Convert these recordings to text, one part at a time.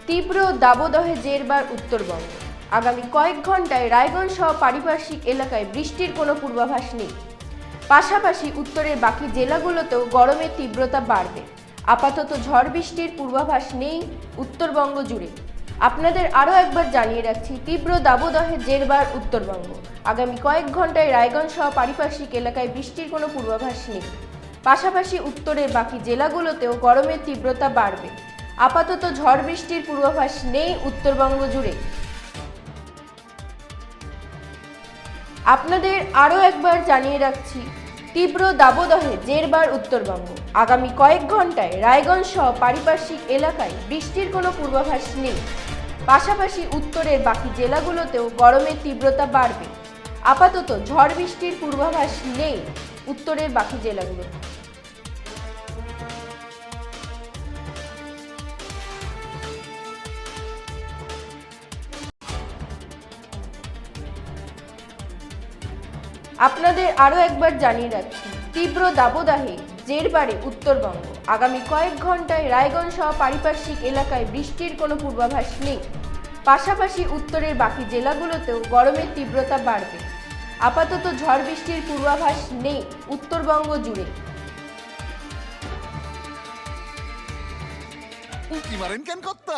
তীব্র দাবদাহে জেরবার উত্তরবঙ্গ। আগামী কয়েক ঘন্টায় রায়গঞ্জ সহ পারিপার্শ্বিক এলাকায় বৃষ্টির কোনো পূর্বাভাস নেই। পাশাপাশি উত্তরের বাকি জেলাগুলোতেও গরমের তীব্রতা বাড়বে। আপাতত ঝড় বৃষ্টির পূর্বাভাস নেই উত্তরবঙ্গ জুড়ে। আপনাদের আরও একবার জানিয়ে রাখছি, তীব্র দাবদাহে জেরবার উত্তরবঙ্গ। আগামী কয়েক ঘন্টায় রায়গঞ্জ সহ পারিপার্শ্বিক এলাকায় বৃষ্টির কোনো পূর্বাভাস নেই। পাশাপাশি উত্তরের বাকি জেলাগুলোতেও গরমের তীব্রতা বাড়বে। আপাতত ঝড় বৃষ্টির পূর্বাভাস নেই উত্তরবঙ্গ জুড়ে। আপনাদের আরও একবার জানিয়ে রাখছি, তীব্র দাবদাহে জেরবার উত্তরবঙ্গ। আগামী কয়েক ঘন্টায় রায়গঞ্জ সহ পারিপার্শ্বিক এলাকায় বৃষ্টির কোনো পূর্বাভাস নেই। পাশাপাশি উত্তরের বাকি জেলাগুলোতেও গরমের তীব্রতা বাড়বে। আপাতত ঝড় বৃষ্টির পূর্বাভাস নেই উত্তরের বাকি জেলাগুলোতে। আপনাদের আরও একবার জানিয়ে রাখছি, তীব্র দাবদাহে জেরবারে উত্তরবঙ্গ। আগামী কয়েক ঘন্টায় রায়গঞ্জ সহ পারিপার্শ্বিক এলাকায় বৃষ্টির কোনো পূর্বাভাস নেই। পাশাপাশি উত্তরের বাকি জেলাগুলোতেও গরমের তীব্রতা বাড়বে। আপাতত ঝড় বৃষ্টির পূর্বাভাস নেই উত্তরবঙ্গ জুড়ে। উঁকি মারেন কেন কর্তা?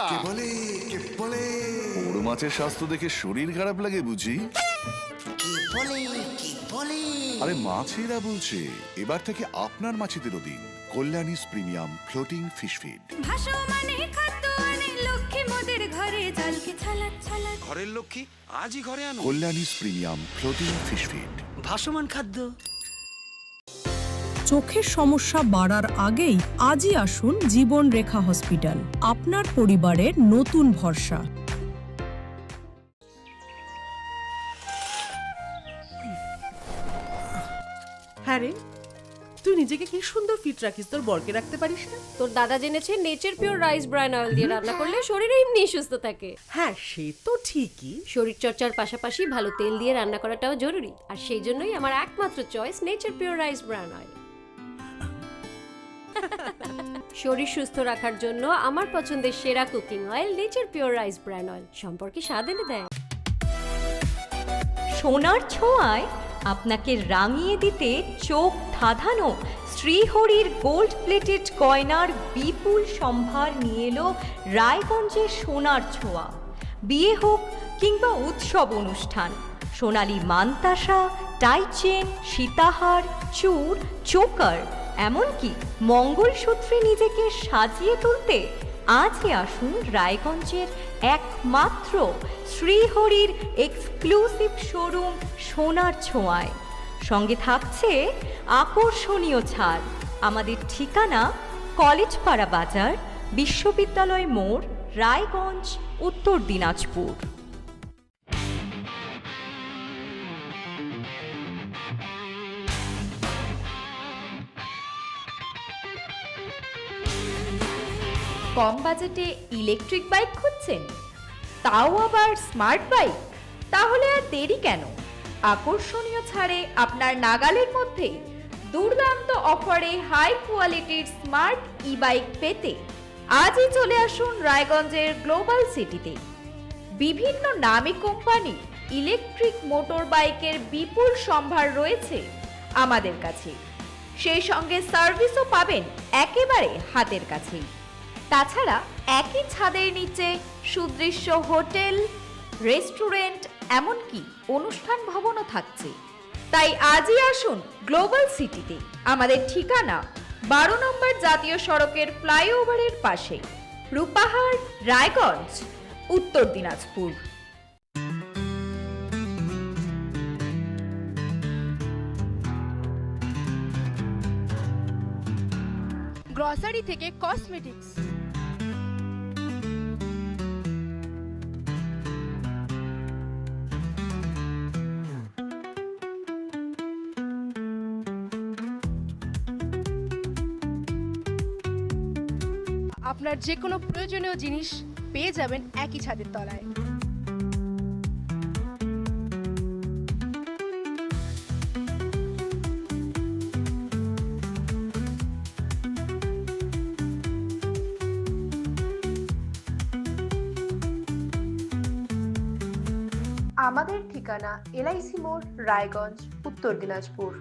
বড় মাছের স্বাস্থ্য দেখে শরীর খারাপ লাগে বুঝি? আরে মাছেরা বলছে, এবার থেকে আপনার মাছেদেরও দিন কল্যাণীস প্রিমিয়াম ফ্লোটিং ফিশ ফিড। ঘরের লক্ষ্মী আজই ঘরে আনো কল্যাণীস প্রিমিয়াম ফ্লোটিং ফিশ ফিড। ভাসমান খাদ্য। চোখের সমস্যা বাড়ার আগেই আজই আসুন জীবন রেখা হসপিটাল, আপনার পরিবারের নতুন ভরসা। হ্যাঁ রে, তুই নিজেকে কি সুন্দর ফিট রাখিস, তোর বরকে রাখতে পারিস না? তোর দাদা জেনেছে nature pure rice bran oil দিয়ে রান্না করলে শরীর এমনি সুস্থ থাকে। হ্যাঁ সে তো ঠিকই, শরীর চর্চার পাশাপাশি ভালো তেল দিয়ে রান্না করাটাও জরুরি। আর সেই জন্যই আমার একমাত্র choice nature pure rice bran oil. শরীর সুস্থ রাখার জন্য আমার পছন্দের সেরা cooking oil nature pure rice bran oil সম্পর্কে স্বাদ এনে দেয়। সোনার ছোঁয়ায় আপনাকে রাঙিয়ে দিতে চোখ ধাঁধানো শ্রীহরির গোল্ড প্লেটেড গয়নার বিপুল সম্ভার নিয়ে এলো রায়গঞ্জের সোনার ছোঁয়া। বিয়ে হোক কিংবা উৎসব অনুষ্ঠান, সোনালি মানতাসা, টাইচেন, সীতাহার, চূড়, চোকার, এমনকি মঙ্গলসূত্রে নিজেকে সাজিয়ে তুলতে আজই আসুন রায়গঞ্জের একমাত্র শ্রীহরির এক্সক্লুসিভ শোরুম সোনার ছোঁয়ায়। সঙ্গে থাকছে আকর্ষণীয় ছাড়। আমাদের ঠিকানা কলেজপাড়া বাজার, বিশ্ববিদ্যালয় মোড়, রায়গঞ্জ, উত্তর দিনাজপুর। কম বাজেটে ইলেকট্রিক বাইক খুঁজছেন, তাও আবার স্মার্ট বাইক? তাহলে আর দেরি কেন? আকর্ষণীয় ছাড়ে আপনার নাগালের মধ্যে দুর্দান্ত অফারে হাই কোয়ালিটির স্মার্ট ই বাইক পেতে আজই চলে আসুন রায়গঞ্জের গ্লোবাল সিটিতে। বিভিন্ন নামী কোম্পানি ইলেকট্রিক মোটর বাইকের বিপুল সম্ভার রয়েছে আমাদের কাছে। সেই সঙ্গে সার্ভিসও পাবেন একেবারে হাতের কাছেই। তাছাড়া একই ছাদের নিচে সুদৃশ্য হোটেল, রেস্টুরেন্ট, এমনকি অনুষ্ঠান ভবনও থাকছে। তাই আজই আসুন গ্লোবাল সিটিতে। আমাদের ঠিকানা 12 নম্বর জাতীয় সড়কের ফ্লাইওভারের পাশে, রূপাহার, রায়গঞ্জ, উত্তর দিনাজপুর। গ্রসারি থেকে কসমেটিক্স, আপনার যে কোনো প্রয়োজনীয় জিনিস পেয়ে যাবেন একই ছাদের তলায়। আমাদের ঠিকানা LIC মোড়, রায়গঞ্জ, উত্তর দিনাজপুর।